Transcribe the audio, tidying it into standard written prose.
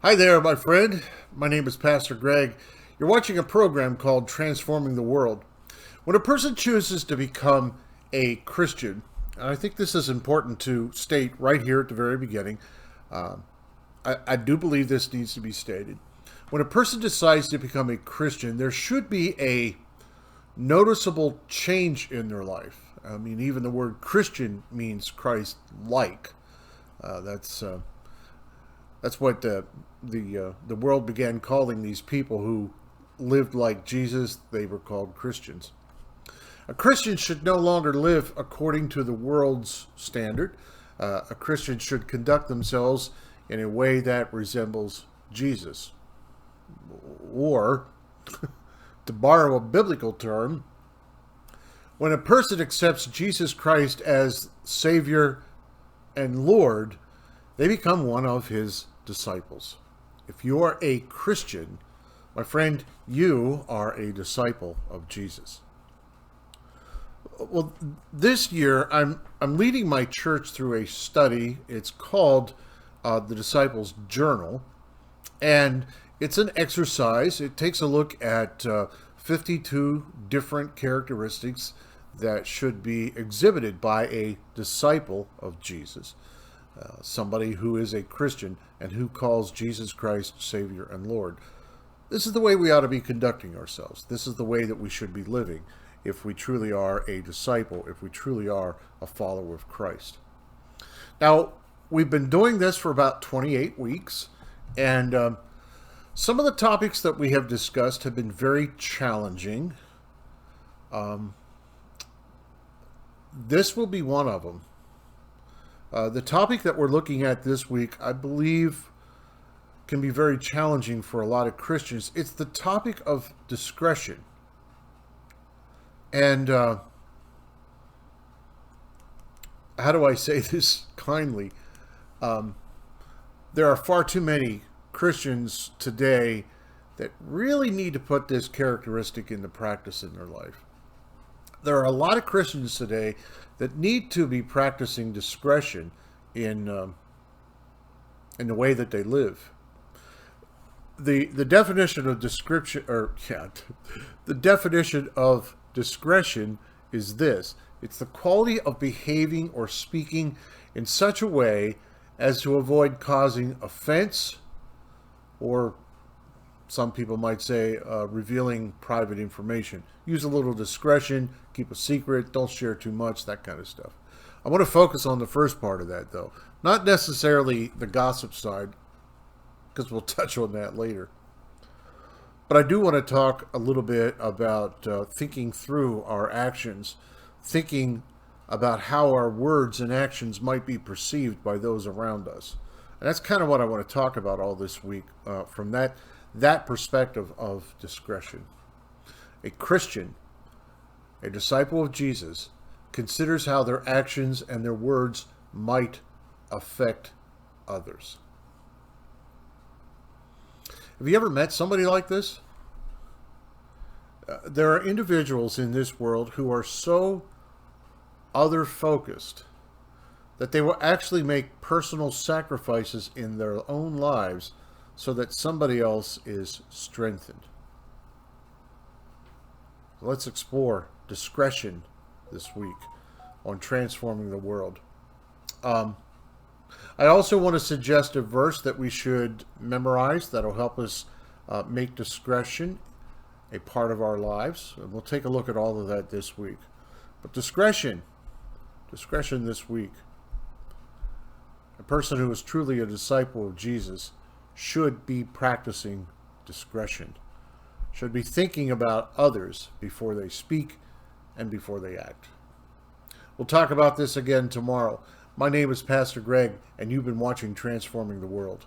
Hi there, my friend. My name is Pastor Greg. You're watching a program called Transforming the World. When a person chooses to become a Christian, and I think this is important to state right here at the very beginning, uh, I do believe this needs to be stated. When a person decides to become a Christian, there should be a noticeable change in their life. I mean, even the word Christian means Christ-like. Uh, that's uh, that's what the world began calling these people who lived like Jesus. They were called Christians. A Christian should no longer live according to the world's standard. A Christian should conduct themselves in a way that resembles Jesus. Or, to borrow a biblical term, when a person accepts Jesus Christ as Savior and Lord, they become one of his disciples. If you are a Christian, my friend, you are a disciple of Jesus. Well, this year I'm leading my church through a study. It's called the Disciples Journal, and it's an exercise. It takes a look at 52 different characteristics that should be exhibited by a disciple of Jesus. Somebody who is a Christian and who calls Jesus Christ Savior and Lord. This is the way we ought to be conducting ourselves. This is the way that we should be living if we truly are a disciple, if we truly are a follower of Christ. Now, we've been doing this for about 28 weeks, and some of the topics that we have discussed have been very challenging. This will be one of them. The topic that we're looking at this week, I believe, can be very challenging for a lot of Christians. It's the topic of discretion. And how do I say this kindly? There are far too many Christians today that really need to put this characteristic into practice in their life. There are a lot of Christians today that need to be practicing discretion in the way that they live. The definition of the definition of discretion is this: it's the quality of behaving or speaking in such a way as to avoid causing offense, or some people might say revealing private information. Use a little discretion, keep a secret, don't share too much, that kind of stuff. I want to focus on the first part of that, though. Not necessarily the gossip side, because we'll touch on that later. But I do want to talk a little bit about thinking through our actions, thinking about how our words and actions might be perceived by those around us. And that's kind of what I want to talk about all this week from that perspective of discretion. A Christian, a disciple of Jesus, considers how their actions and their words might affect others. Have you ever met somebody like this? There are individuals in this world who are so other-focused that they will actually make personal sacrifices in their own lives so that somebody else is strengthened. Let's explore discretion this week on Transforming the World. I also want to suggest a verse that we should memorize that'll help us make discretion a part of our lives. And we'll take a look at all of that this week. But discretion this week. A person who is truly a disciple of Jesus should be practicing discretion, should be thinking about others before they speak and before they act. We'll talk about this again tomorrow. My name is Pastor Greg, and you've been watching Transforming the World.